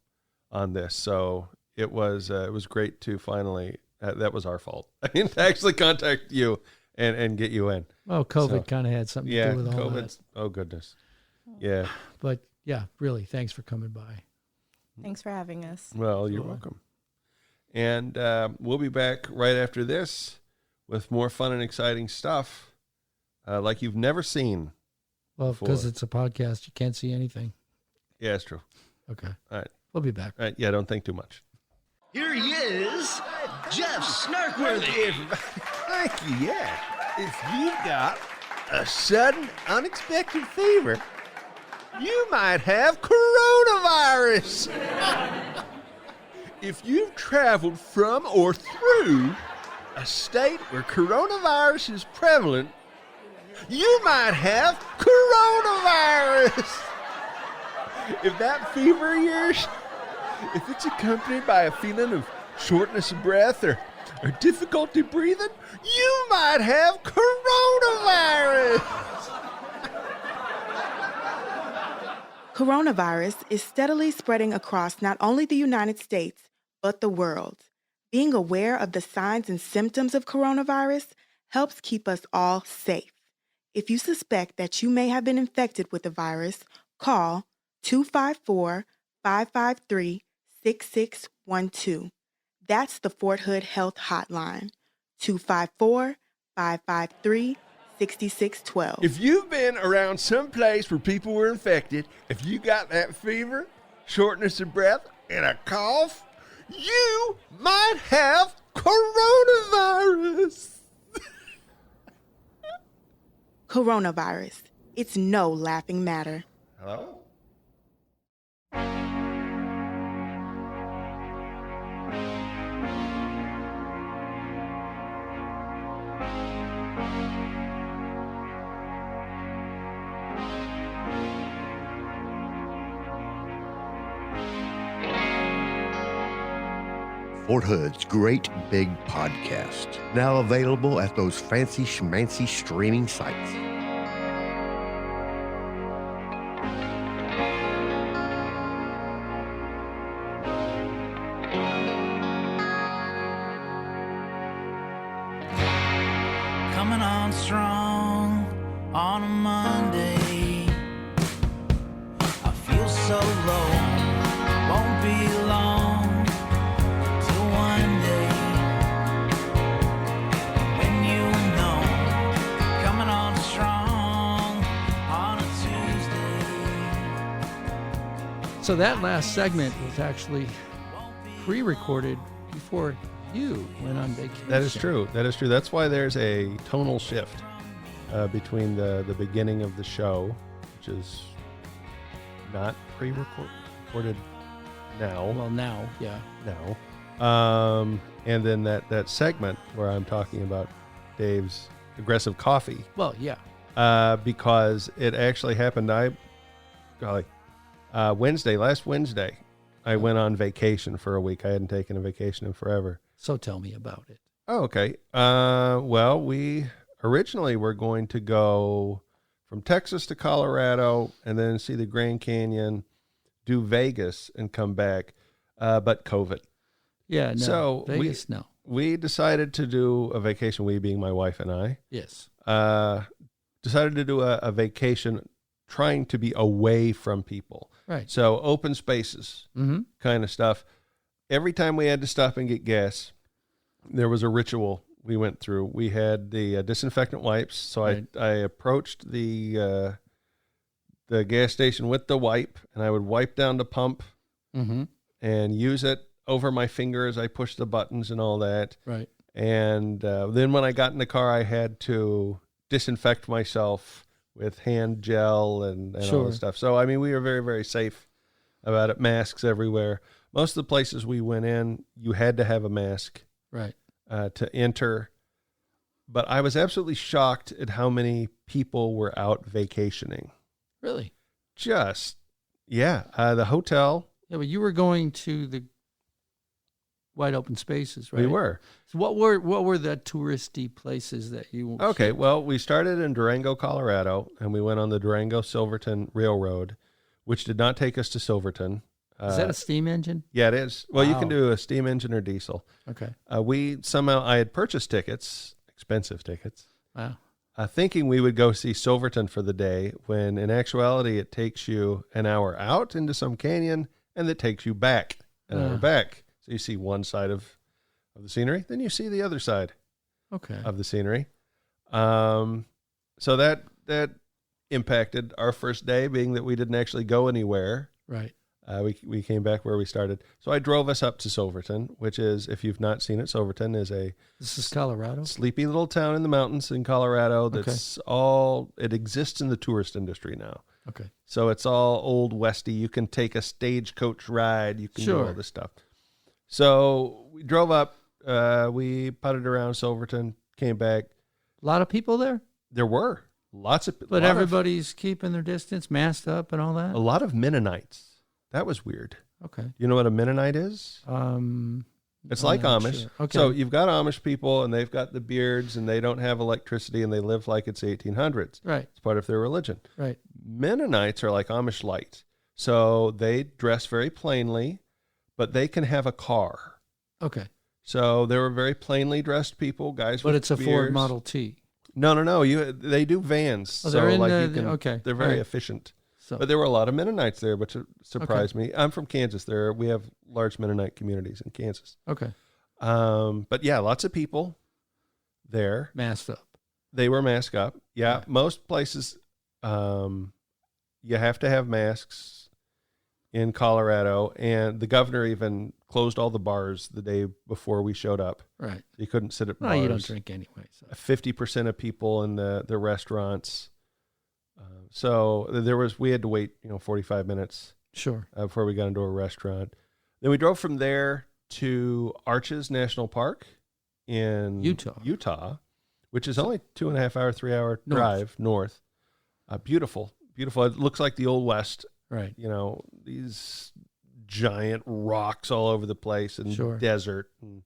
on this, so it was great to finally. That was our fault. I mean, to actually contact you and get you in. Well, COVID kind of had something to do with all COVID. that. Oh goodness, yeah. But yeah, really, thanks for coming by. Thanks for having us. Well, you're welcome. And we'll be back right after this with more fun and exciting stuff like you've never seen. Well, because it's a podcast, you can't see anything. Yeah, it's true. Okay. All right. We'll be back. All right. Yeah, don't think too much. Here he is, Jeff Snarkworthy. Thank you, yeah. If you've got a sudden, unexpected fever, you might have coronavirus. If you've traveled from or through a state where coronavirus is prevalent, you might have coronavirus. If that fever of yours, if it's accompanied by a feeling of shortness of breath or difficulty breathing, you might have coronavirus. Coronavirus is steadily spreading across not only the United States, but the world. Being aware of the signs and symptoms of coronavirus helps keep us all safe. If you suspect that you may have been infected with the virus, call 254-553-6612. That's the Fort Hood Health Hotline, 254-553-6612. If you've been around some place where people were infected, if you got that fever, shortness of breath, and a cough, you might have coronavirus. Coronavirus. It's no laughing matter. Hello? Fort Hood's Great Big Podcast, now available at those fancy schmancy streaming sites. Coming on strong on a Monday. I feel so low, won't be long. So that last segment was actually pre-recorded before you went on vacation. That is true. That is true. That's why there's a tonal shift between the beginning of the show, which is not pre-recorded now. Well, now, yeah. Now. And then that segment where I'm talking about Dave's aggressive coffee. Well, yeah. Because it actually happened. Last Wednesday, I went on vacation for a week. I hadn't taken a vacation in forever. So tell me about it. Oh, okay. Well, we originally were going to go from Texas to Colorado and then see the Grand Canyon, do Vegas, and come back. But COVID. Yeah, no. So Vegas, no. We decided to do a vacation, we being my wife and I. Yes. Decided to do a vacation trying to be away from people. Right. So open spaces kind of stuff. Every time we had to stop and get gas, there was a ritual we went through. We had the disinfectant wipes. So right. I approached the gas station with the wipe, and I would wipe down the pump and use it over my finger as I pushed the buttons and all that. Right. And then when I got in the car, I had to disinfect myself with hand gel and all this stuff. So, I mean, we were very, very safe about it. Masks everywhere. Most of the places we went in, you had to have a mask right to enter. But I was absolutely shocked at how many people were out vacationing. Really? The hotel. Yeah, but you were going to the wide open spaces, right? We were. So what were the touristy places that you? Okay, well, we started in Durango, Colorado, and we went on the Durango-Silverton Railroad, which did not take us to Silverton. Is that a steam engine? Yeah, it is. Well, you can Wow. do a steam engine or diesel. Okay. I had purchased tickets, expensive tickets, Wow. thinking we would go see Silverton for the day, when in actuality it takes you an hour out into some canyon, and it takes you back an hour back. So you see one side of the scenery, then you see the other side of the scenery. So that impacted our first day, being that we didn't actually go anywhere. Right. We came back where we started. So I drove us up to Silverton, which is, if you've not seen it, Silverton is This is Colorado? sleepy little town in the mountains in Colorado. That's it exists in the tourist industry now. Okay. So it's all old westy. You can take a stagecoach ride. You can do all this stuff. So we drove up. We putted around Silverton, came back. A lot of people there? There were lots of, But everybody's keeping their distance, masked up and all that? a lot of Mennonites. That was weird. Okay. You know what a Mennonite is? It's I'm like not Amish. sure. Okay. So you've got Amish people, and they've got the beards, and they don't have electricity, and they live like it's 1800s. Right. It's part of their religion. Right. Mennonites are like Amish light. So they dress very plainly, but they can have a car. Okay. So they were very plainly dressed people, guys But with it's a beards. Ford Model T. No. They do vans. Oh, they're in you the- can, okay. They're very Right. efficient. So, But there were a lot of Mennonites there, which surprised me. I'm from Kansas. We have large Mennonite communities in Kansas. okay. But yeah, lots of people there. Masked up. They were masked up. Yeah, Yeah. most places you have to have masks in Colorado, and the governor even closed all the bars the day before we showed up. Right. You couldn't sit at bars. Well, you don't drink anyway. So. 50% of people in the restaurants. So we had to wait, 45 minutes Sure. before we got into a restaurant. Then we drove from there to Arches National Park in Utah, which is only 2.5 hour, 3 hour drive north. Beautiful. It looks like the Old West. Right. These giant rocks all over the place and Sure. desert. And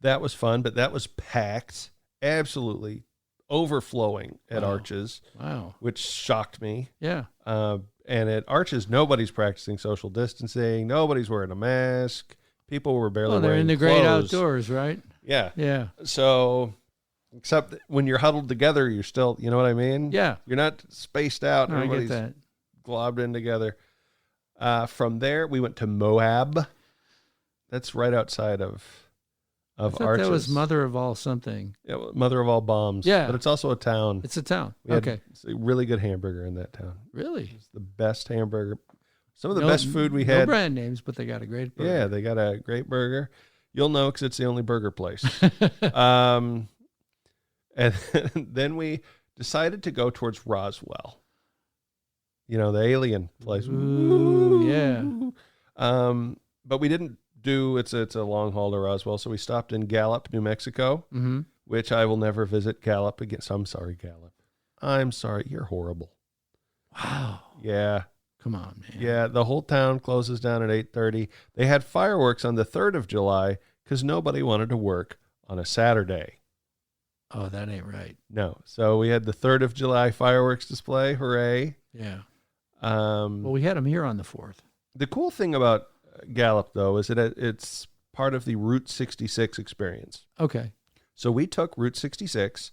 that was fun, but that was packed, absolutely overflowing at Wow. Arches. Wow. Which shocked me. Yeah. And at Arches, nobody's practicing social distancing. Nobody's wearing a mask. People were barely Well, they're wearing in the great clothes. outdoors, right? Yeah. Yeah. So, except that when you're huddled together, you're still, you know what I mean? Yeah. You're not spaced out. No, I get Everybody's that. globbed in together. From there, we went to Moab. That's right outside of I thought Arches. that was mother of all something. Yeah, mother of all bombs. Yeah. But it's also a town. It's a town. We had Okay. a really good hamburger in that town. Really? It's the best hamburger. Some of the No- best food we no had. brand names, but they got a great burger. Yeah, they got a great burger. You'll know because it's the only burger place. And then we decided to go towards Roswell. The alien place. Ooh, yeah. But we didn't do, it's a long haul to Roswell, so we stopped in Gallup, New Mexico, which I will never visit Gallup again. So I'm sorry, Gallup. I'm sorry. You're horrible. Wow. Yeah. Come on, man. Yeah, the whole town closes down at 8:30. They had fireworks on the 3rd of July because nobody wanted to work on a Saturday. Oh, that ain't right. No. So we had the 3rd of July fireworks display. Hooray. Yeah. Well, we had them here on the 4th. The cool thing about Gallup, though, is that it's part of the Route 66 experience. Okay. So we took Route 66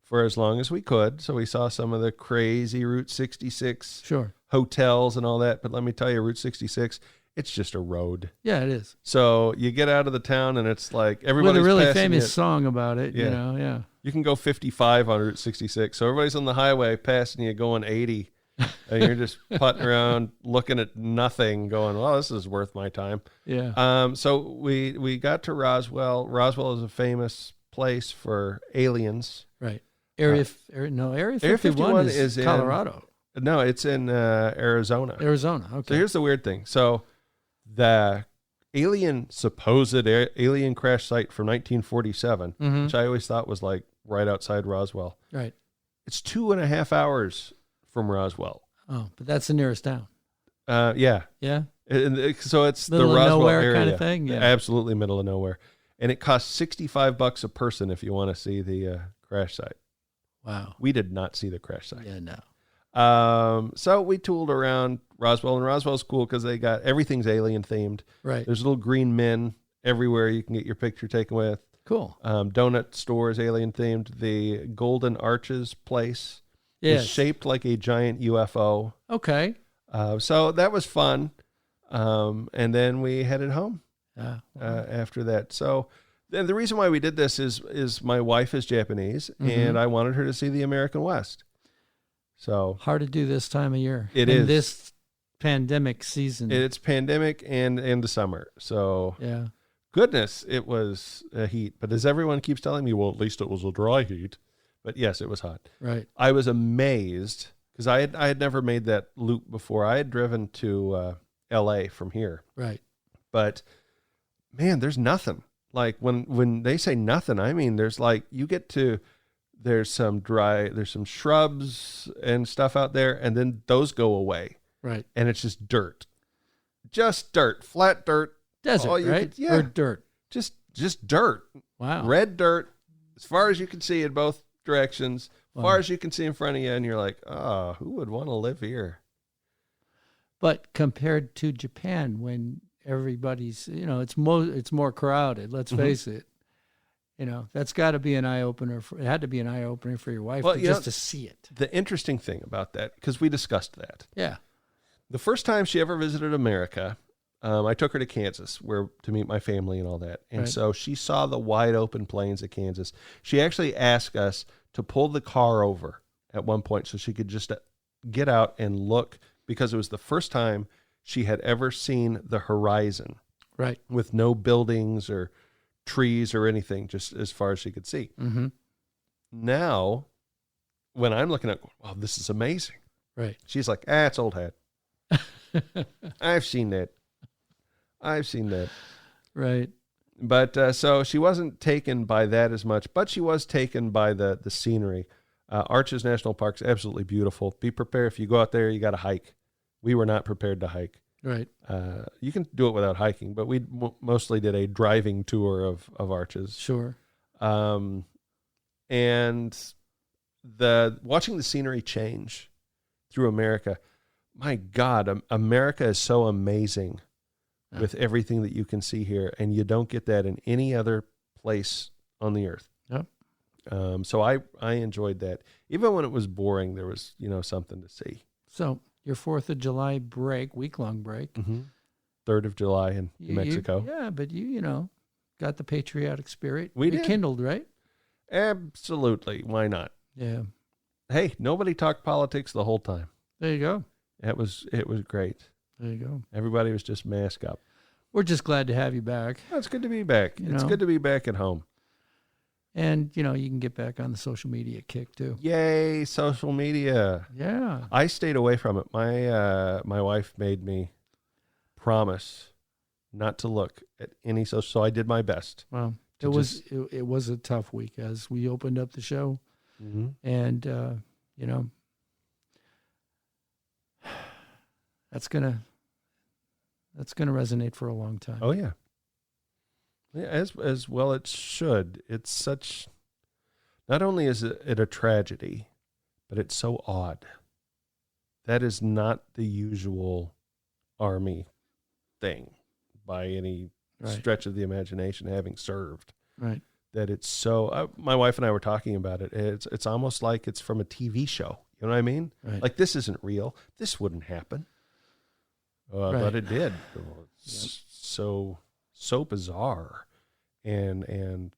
for as long as we could. So we saw some of the crazy Route 66 hotels and all that. But let me tell you, Route 66, it's just a road. Yeah, it is. So you get out of the town and it's like everybody's with a really passing famous it. song about it, yeah. You can go 55 on Route 66. So everybody's on the highway passing you going 80. And you're just putting around looking at nothing going, well, this is worth my time. Yeah. So we got to Roswell. Roswell is a famous place for aliens. Right. Area 51 is Colorado. No, it's in Arizona. Arizona, okay. So here's the weird thing. So the supposed alien crash site from 1947, which I always thought was like right outside Roswell. Right. It's 2.5 hours from Roswell. Oh, but that's the nearest town. Yeah. Yeah? So it's middle the of Roswell nowhere area. kind of thing. Yeah. Absolutely middle of nowhere. And it costs $65 a person if you want to see the crash site. Wow. We did not see the crash site. Yeah, no. So we tooled around Roswell, and Roswell's cool because they got everything's alien themed. Right. There's little green men everywhere you can get your picture taken with. Cool. Donut stores, alien themed. The Golden Arches place is shaped like a giant UFO. Okay. So that was fun. And then we headed home after that. So the reason why we did this is my wife is Japanese, and I wanted her to see the American West. So hard to do this time of year. It is this pandemic season. It's pandemic and the summer. So yeah. Goodness, it was a heat. But as everyone keeps telling me, well, at least it was a dry heat. But yes, it was hot. Right. I was amazed because I had never made that loop before. I had driven to L.A. from here. Right. But man, there's nothing. Like when they say nothing, I mean there's like there's some shrubs and stuff out there, and then those go away. Right. And it's just dirt, flat dirt. Desert, right? Yeah. Or dirt. Just dirt. Wow. Red dirt, as far as you can see in both directions, as Wow. far as you can see in front of you, and you're like, oh, who would want to live here? But compared to Japan, when everybody's, it's more crowded, let's face it. That's got to be an eye-opener. It had to be an eye-opener for your wife to see it. The interesting thing about that, because we discussed that. Yeah. The first time she ever visited America, I took her to Kansas to meet my family and all that. And Right. so she saw the wide open plains of Kansas. She actually asked us to pull the car over at one point so she could just get out and look, because it was the first time she had ever seen the horizon. Right. With no buildings or trees or anything, just as far as she could see. Mm-hmm. Now, when I'm looking at, wow, this is amazing. Right. She's like, it's old hat. I've seen that. Right. But so she wasn't taken by that as much, but she was taken by the scenery. Arches National Park is absolutely beautiful. Be prepared. If you go out there, you got to hike. We were not prepared to hike. Right. You can do it without hiking, but we mostly did a driving tour of Arches. Sure. And watching the scenery change through America, my God, America is so amazing with everything that you can see here, and you don't get that in any other place on the earth. Yep. So I enjoyed that. Even when it was boring, there was, something to see. So your 4th of July break, week-long break. 3rd of July in New Mexico. But you got the patriotic spirit. We did. Rekindled, right? Absolutely. Why not? Yeah. Hey, nobody talked politics the whole time. There you go. It was great. There you go. Everybody was just masked up. We're just glad to have you back. Oh, it's good to be back. It's good to be back at home. And, you can get back on the social media kick, too. Yay, social media. Yeah. I stayed away from it. My wife made me promise not to look at any social, so I did my best. Well, it was a tough week as we opened up the show. And, that's gonna resonate for a long time. Oh yeah. Yeah, as well it should. It's such, not only is it a tragedy, but it's so odd. That is not the usual Army thing by any stretch of the imagination, having served. Right. That it's so, my wife and I were talking about it. It's almost like it's from a TV show. You know what I mean? Right. Like, this isn't real. This wouldn't happen. But it did. So bizarre and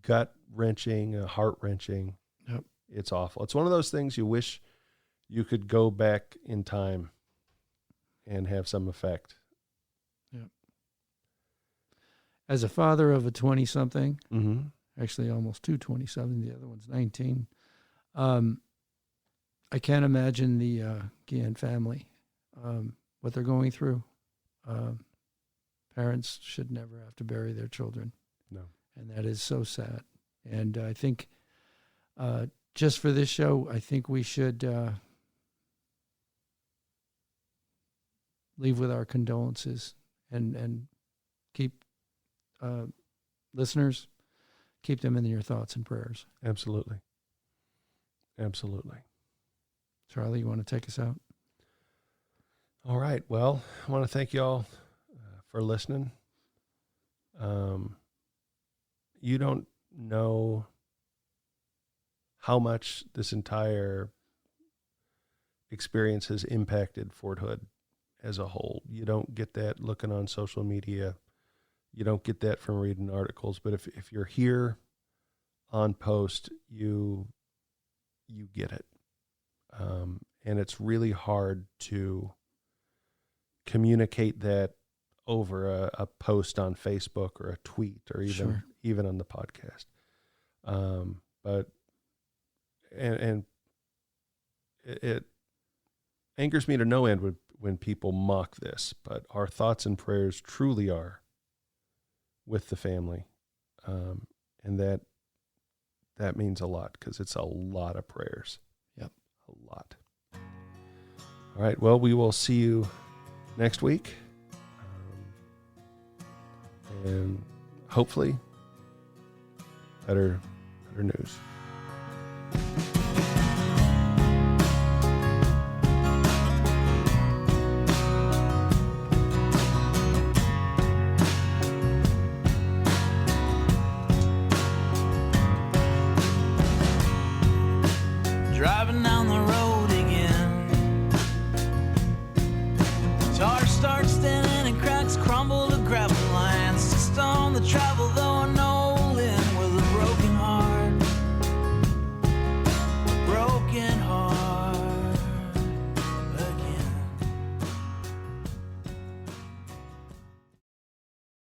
gut wrenching, heart wrenching. Yep. It's awful. It's one of those things you wish you could go back in time and have some effect. Yep. As a father of a 20-something, actually almost two 20-something, the other one's 19, I can't imagine the Guillen family, what they're going through. Parents should never have to bury their children. No. And that is so sad. And I think just for this show, I think we should leave with our condolences and keep listeners, keep them in your thoughts and prayers. Absolutely. Absolutely. Charlie, you want to take us out? All right. Well, I want to thank you all for listening. You don't know how much this entire experience has impacted Fort Hood as a whole. You don't get that looking on social media. You don't get that from reading articles. But if you're here on post, you get it. And it's really hard to communicate that over a post on Facebook or a tweet or even on the podcast. But it angers me to no end when people mock this, but our thoughts and prayers truly are with the family. And that means a lot, because it's a lot of prayers. Yep. A lot. All right. Well, we will see you next week. And hopefully better news.